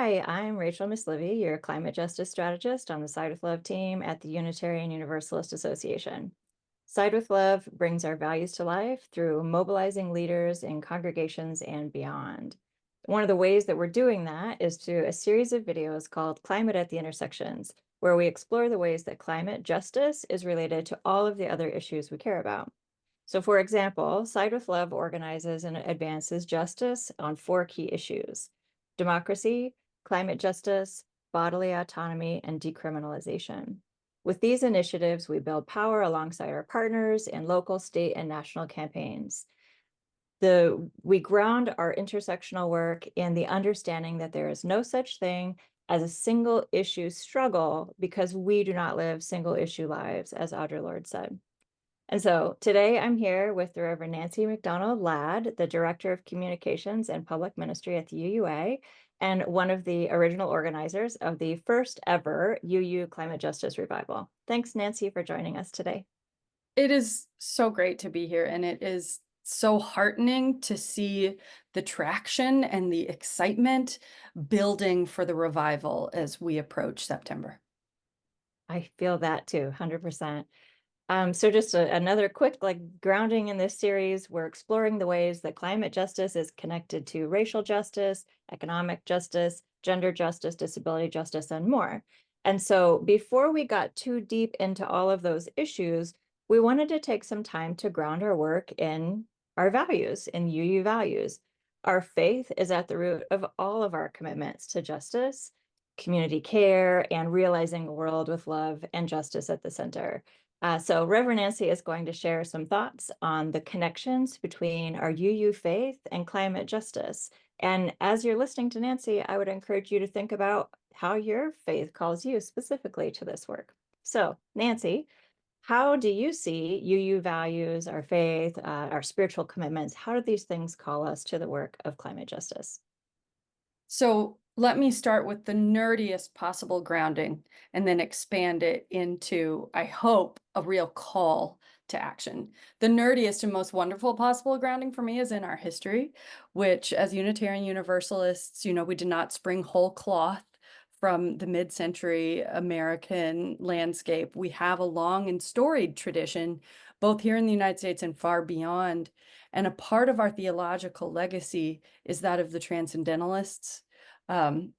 Hi, I'm Rachel Myslivy, your climate justice strategist on the Side with Love team at the Unitarian Universalist Association. Side with Love brings our values to life through mobilizing leaders in congregations and beyond. One of the ways that we're doing that is through a series of videos called Climate at the Intersections, where we explore the ways that climate justice is related to all of the other issues we care about. So, for example, Side with Love organizes and advances justice on four key issues: democracy, climate justice, bodily autonomy, and decriminalization. With these initiatives, we build power alongside our partners in local, state, and national campaigns. We ground our intersectional work in the understanding that there is no such thing as a single issue struggle because we do not live single issue lives, as Audre Lorde said. And so today I'm here with the Reverend Nancy McDonald Ladd, the Director of Communications and Public Ministry at the UUA, and one of the original organizers of the first ever UU Climate Justice Revival. Thanks, Nancy, for joining us today. It is so great to be here, and it is so heartening to see the traction and the excitement building for the revival as we approach September. I feel that too, 100%. So just another quick grounding in this series, we're exploring the ways that climate justice is connected to racial justice, economic justice, gender justice, disability justice, and more. And so before we got too deep into all of those issues, we wanted to take some time to ground our work in our values, in UU values. Our faith is at the root of all of our commitments to justice, community care, and realizing a world with love and justice at the center. So Reverend Nancy is going to share some thoughts on the connections between our UU faith and climate justice. And as you're listening to Nancy, I would encourage you to think about how your faith calls you specifically to this work. So Nancy, how do you see UU values, our faith, our spiritual commitments? How do these things call us to the work of climate justice? So let me start with the nerdiest possible grounding and then expand it into, I hope, a real call to action. The nerdiest and most wonderful possible grounding for me is in our history, which as Unitarian Universalists, we did not spring whole cloth from the mid-century American landscape. We have a long and storied tradition, both here in the United States and far beyond. And a part of our theological legacy is that of the transcendentalists,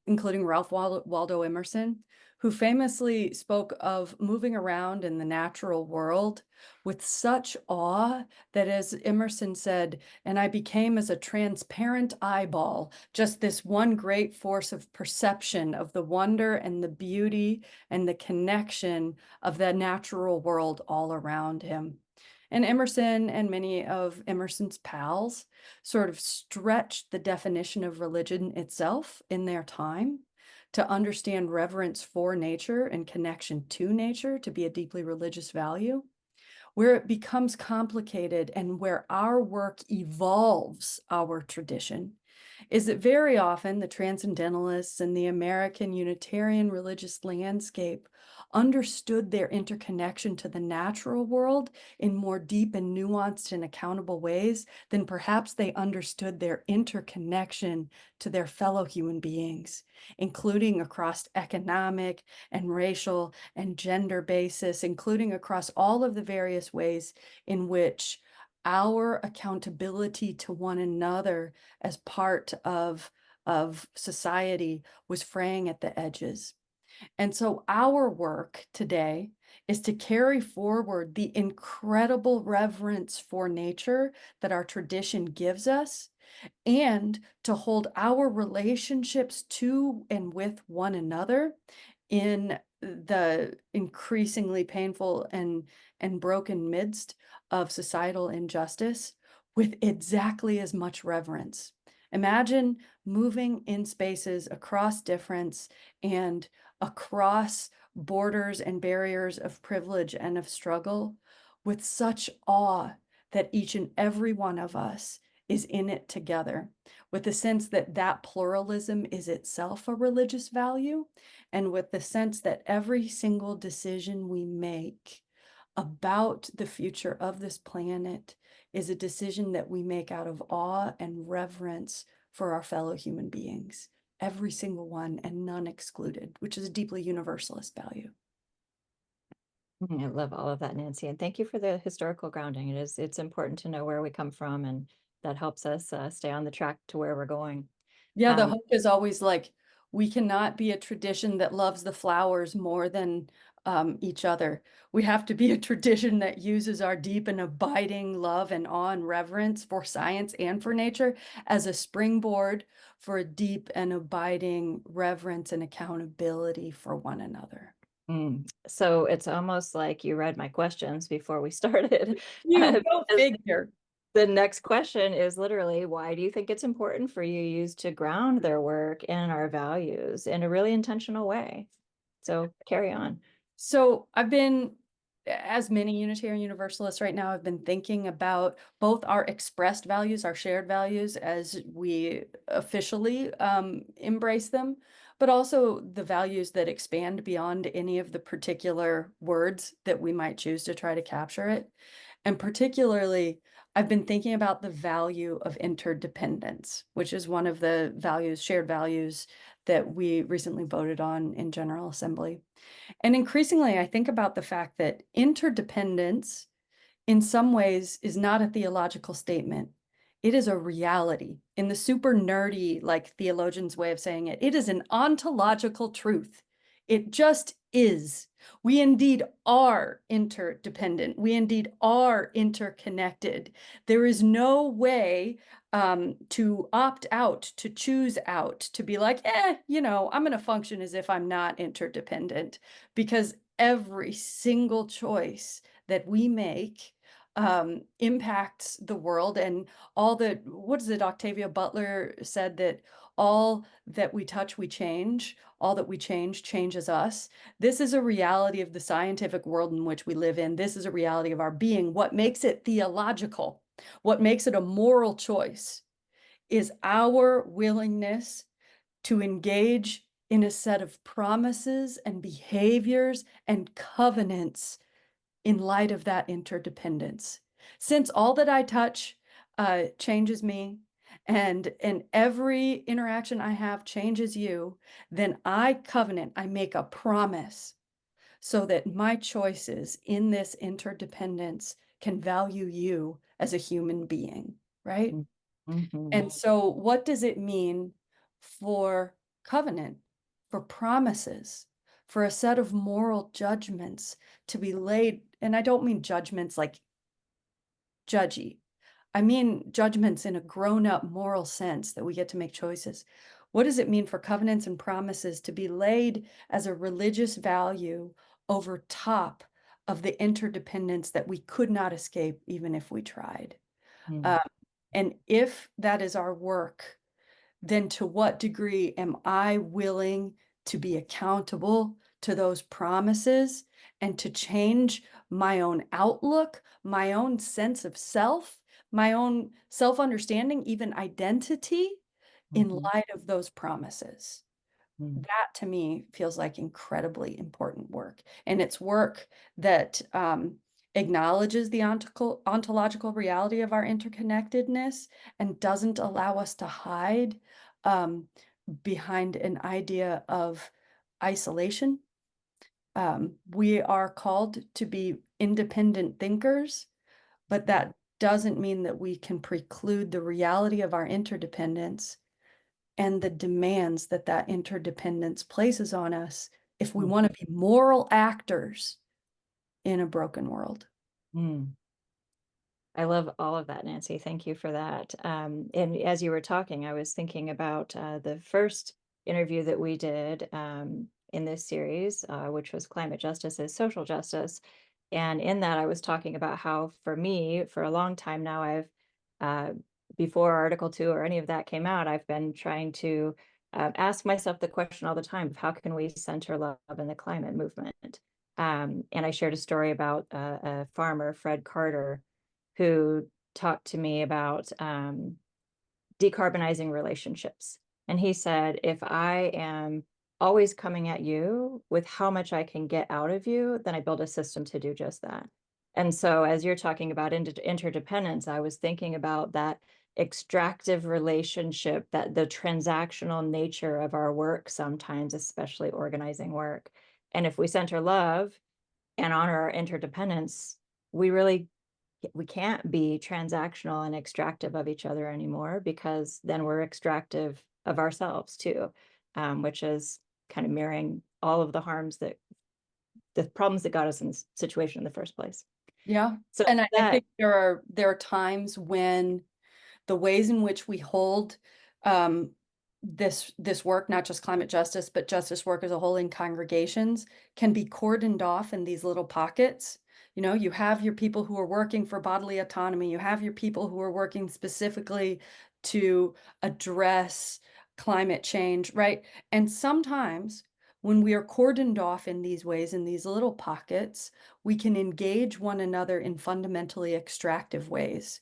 including Ralph Waldo Emerson, who famously spoke of moving around in the natural world with such awe that, as Emerson said, and I became as a transparent eyeball, just this one great force of perception of the wonder and the beauty and the connection of the natural world all around him. And Emerson and many of Emerson's pals sort of stretched the definition of religion itself in their time to understand reverence for nature and connection to nature to be a deeply religious value. Where it becomes complicated and where our work evolves our tradition is that very often the transcendentalists and the American Unitarian religious landscape understood their interconnection to the natural world in more deep and nuanced and accountable ways than perhaps they understood their interconnection to their fellow human beings, including across economic and racial and gender basis, including across all of the various ways in which our accountability to one another as part of society was fraying at the edges. And so our work today is to carry forward the incredible reverence for nature that our tradition gives us and to hold our relationships to and with one another in the increasingly painful and broken midst of societal injustice with exactly as much reverence. Imagine moving in spaces across difference and across borders and barriers of privilege and of struggle with such awe that each and every one of us is in it together, with the sense that that pluralism is itself a religious value, and with the sense that every single decision we make about the future of this planet is a decision that we make out of awe and reverence for our fellow human beings. every single one and none excluded, which is a deeply universalist value. I love all of that, Nancy, and thank you for the historical grounding. It's important to know where we come from, and that helps us stay on the track to where we're going. Yeah, the Um, hope is always like, we cannot be a tradition that loves the flowers more than each other. We have to be a tradition that uses our deep and abiding love and awe and reverence for science and for nature as a springboard for a deep and abiding reverence and accountability for one another. So it's almost like you read my questions before we started. You go Because figure. the next question is literally, why do you think it's important for UUs to ground their work in our values in a really intentional way? So carry on. So I've been, as many Unitarian Universalists right now, I've been thinking about both our expressed values, our shared values, as we officially embrace them, but also the values that expand beyond any of the particular words that we might choose to try to capture it. And particularly, I've been thinking about the value of interdependence, which is one of the values, shared values, that we recently voted on in General Assembly. And increasingly, I think about the fact that interdependence, in some ways, is not a theological statement. It is a reality. In the super nerdy, like theologians' way of saying it, it is an ontological truth. It just is. We indeed are interdependent. We indeed are interconnected. There is no way to opt out, to choose out, to be like, I'm going to function as if I'm not interdependent, because every single choice that we make impacts the world. And what is it, Octavia Butler said, that all that we touch, we change. All that we change changes us. This is a reality of the scientific world in which we live in. This is a reality of our being. What makes it theological, what makes it a moral choice, is our willingness to engage in a set of promises and behaviors and covenants in light of that interdependence. Since all that I touch changes me, and every interaction I have changes you, then I covenant, I make a promise so that my choices in this interdependence can value you as a human being, right? Mm-hmm. And so what does it mean for covenant, for promises, for a set of moral judgments to be laid? And I don't mean judgments like judgy. I mean judgments in a grown-up moral sense, that we get to make choices. What does it mean for covenants and promises to be laid as a religious value over top of the interdependence that we could not escape even if we tried? Mm-hmm. Um, and if that is our work, then to what degree am I willing to be accountable to those promises and to change my own outlook, my own sense of self, my own self-understanding, even identity, in Mm-hmm. light of those promises? That to me feels like incredibly important work. And it's work that acknowledges the ontological reality of our interconnectedness and doesn't allow us to hide um, behind an idea of isolation. We are called to be independent thinkers, but that doesn't mean that we can preclude the reality of our interdependence and the demands that that interdependence places on us if we want to be moral actors in a broken world. Mm-hmm. I love all of that, Nancy. Thank you for that. And as you were talking, I was thinking about the first interview that we did in this series, which was Climate Justice is Social Justice. And in that, I was talking about how, for me, for a long time now, uh, before Article 2 or any of that came out, I've been trying to ask myself the question all the time of how can we center love in the climate movement? And I shared a story about a farmer, Fred Carter, who talked to me about decarbonizing relationships. And he said, if I am always coming at you with how much I can get out of you, then I build a system to do just that. And so as you're talking about interdependence, I was thinking about that extractive relationship, that the transactional nature of our work sometimes, especially organizing work. And if we center love and honor our interdependence, we really we can't be transactional and extractive of each other anymore, because then we're extractive of ourselves too, which is kind of mirroring all of the harms that the problems that got us in this situation in the first place. Yeah. So And I that think there are times when the ways in which we hold um, this work, not just climate justice, but justice work as a whole in congregations, can be cordoned off in these little pockets. You know, you have your people who are working for bodily autonomy. You have your people who are working specifically to address climate change, right? And sometimes when we are cordoned off in these ways, in these little pockets, we can engage one another in fundamentally extractive ways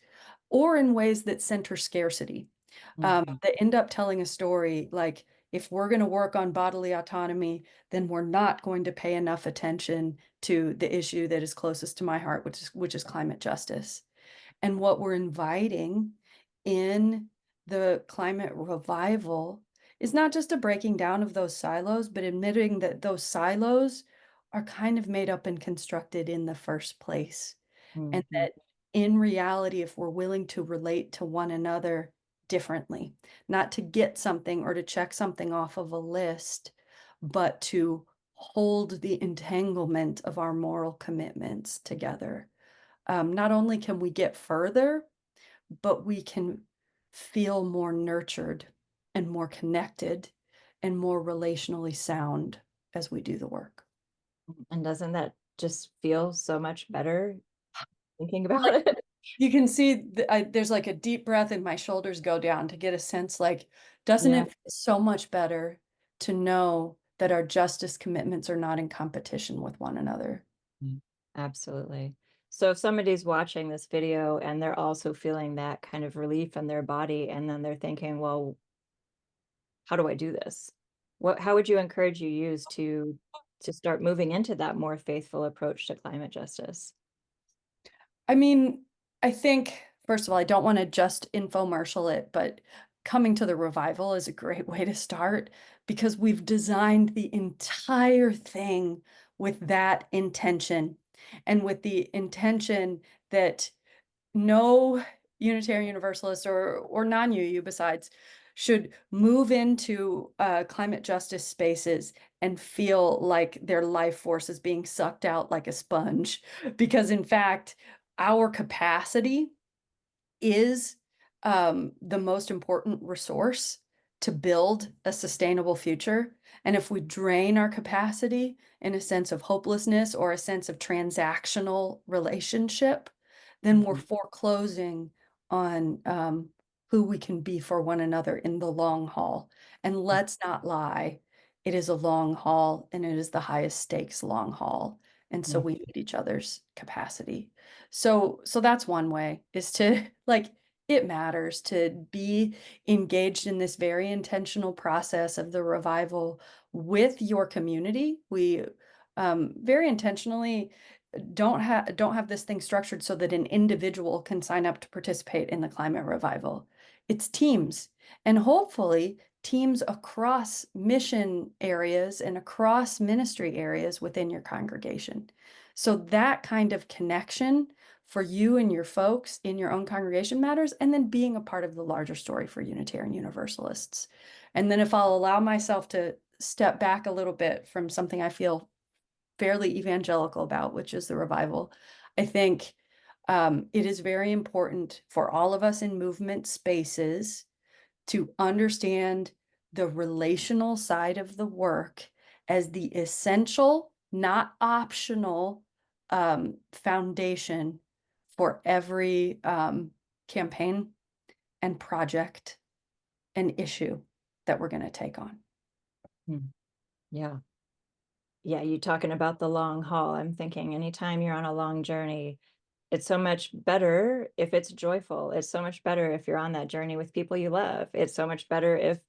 or in ways that center scarcity, Mhm, that end up telling a story like, if we're going to work on bodily autonomy, then we're not going to pay enough attention to the issue that is closest to my heart, which is climate justice. And what we're inviting in the climate revival is not just a breaking down of those silos, but admitting that those silos are kind of made up and constructed in the first place. And mhm, that in reality, if we're willing to relate to one another differently, not to get something or to check something off of a list, but to hold the entanglement of our moral commitments together. Not only can we get further, but we can feel more nurtured and more connected and more relationally sound as we do the work. and doesn't that just feel so much better thinking about it? You can see there's like a deep breath and my shoulders go down to get a sense like, doesn't Yeah. it feel so much better to know that our justice commitments are not in competition with one another? Mm. Absolutely. So if somebody's watching this video and they're also feeling that kind of relief in their body, and then they're thinking, well, how do I do this? How would you encourage you use to start moving into that more faithful approach to climate justice? I mean, I think, first of all, I don't want to just infomercial it, but coming to the revival is a great way to start because we've designed the entire thing with that intention and with the intention that no Unitarian Universalist or non-UU besides should move into climate justice spaces and feel like their life force is being sucked out like a sponge. Because in fact, our capacity is the most important resource to build a sustainable future. And if we drain our capacity in a sense of hopelessness or a sense of transactional relationship, then we're Mhm, foreclosing on who we can be for one another in the long haul. And let's not lie, it is a long haul and it is the highest stakes long haul. And so mhm, we need each other's capacity. So that's one way is to like it matters to be engaged in this very intentional process of the revival with your community. We very intentionally don't have this thing structured so that an individual can sign up to participate in the climate revival. It's teams, and hopefully teams across mission areas and across ministry areas within your congregation. So that kind of connection for you and your folks in your own congregation matters, and then being a part of the larger story for Unitarian Universalists. And then if I'll allow myself to step back a little bit from something I feel fairly evangelical about, which is the revival, I think it is very important for all of us in movement spaces to understand the relational side of the work as the essential, not optional, foundation for every campaign and project and issue that we're going to take on. mm. Yeah. Yeah, you talking about the long haul. I'm thinking anytime you're on a long journey, it's so much better if it's joyful. It's so much better if you're on that journey with people you love. It's so much better if,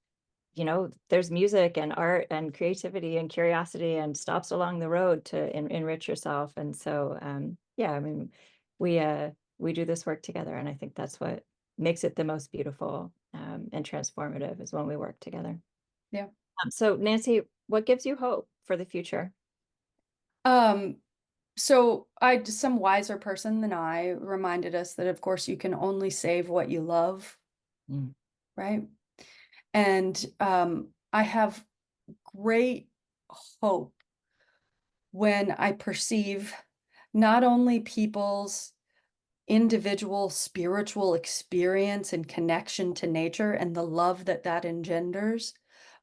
there's music and art and creativity and curiosity and stops along the road to enrich yourself. And so, yeah, I mean, we do this work together, and I think that's what makes it the most beautiful and transformative is when we work together. Yeah. So Nancy, what gives you hope for the future? Um, so some wiser person than I reminded us that of course you can only save what you love, Mm. right? And I have great hope when I perceive not only people's individual spiritual experience and connection to nature and the love that that engenders,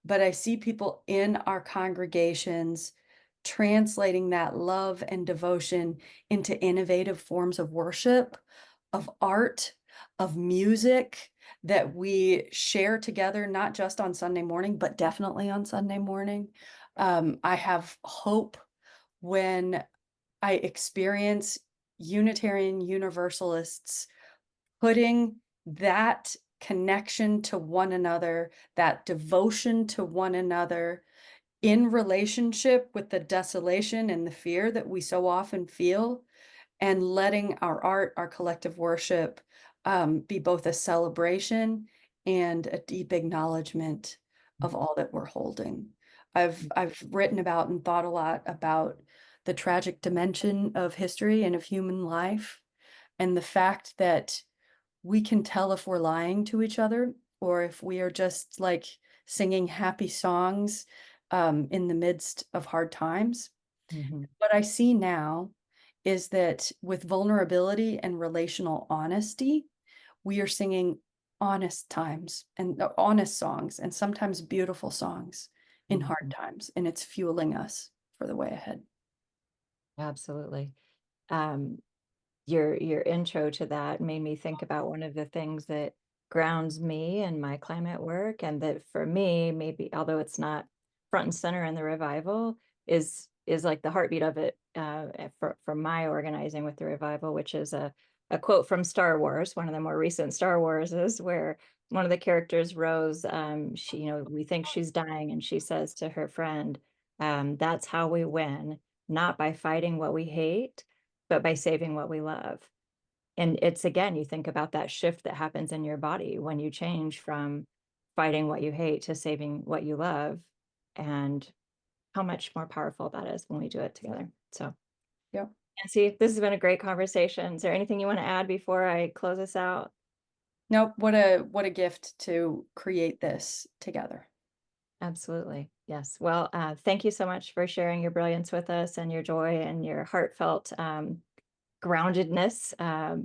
but I see people in our congregations translating that love and devotion into innovative forms of worship, of art, of music that we share together, not just on Sunday morning, but definitely on Sunday morning. I have hope when I experience Unitarian Universalists putting that connection to one another, that devotion to one another in relationship with the desolation and the fear that we so often feel, and letting our art, our collective worship, be both a celebration and a deep acknowledgement of all that we're holding. I've written about and thought a lot about the tragic dimension of history and of human life, and the fact that we can tell if we're lying to each other or if we are just like singing happy songs in the midst of hard times. Mhm. What I see now is that with vulnerability and relational honesty, we are singing honest times and honest songs and sometimes beautiful songs in hard Mhm. times. And it's fueling us for the way ahead. Absolutely. Um, your intro to that made me think about one of the things that grounds me in my climate work, and that for me, maybe although it's not front and center in the revival, is like the heartbeat of it for my organizing with the revival, which is a quote from Star Wars, one of the more recent Star Wars, is where one of the characters, Rose, she, we think she's dying, and she says to her friend, "That's how we win, not by fighting what we hate, but by saving what we love." And it's again, you think about that shift that happens in your body when you change from fighting what you hate to saving what you love, and how much more powerful that is when we do it together. So, Yep. Nancy, this has been a great conversation. Is there anything you want to add before I close us out? Nope. What a gift to create this together. Absolutely. Yes. Well, thank you so much for sharing your brilliance with us and your joy and your heartfelt groundedness.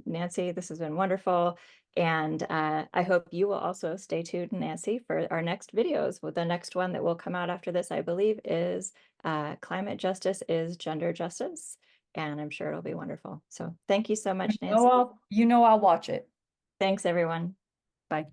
Nancy, this has been wonderful. And I hope you will also stay tuned, Nancy, for our next videos. Well, the next one that will come out after this, I believe, is Climate Justice is Gender Justice. And I'm sure it'll be wonderful. So thank you so much, Nancy. You know I'll watch it. Thanks, everyone. Bye.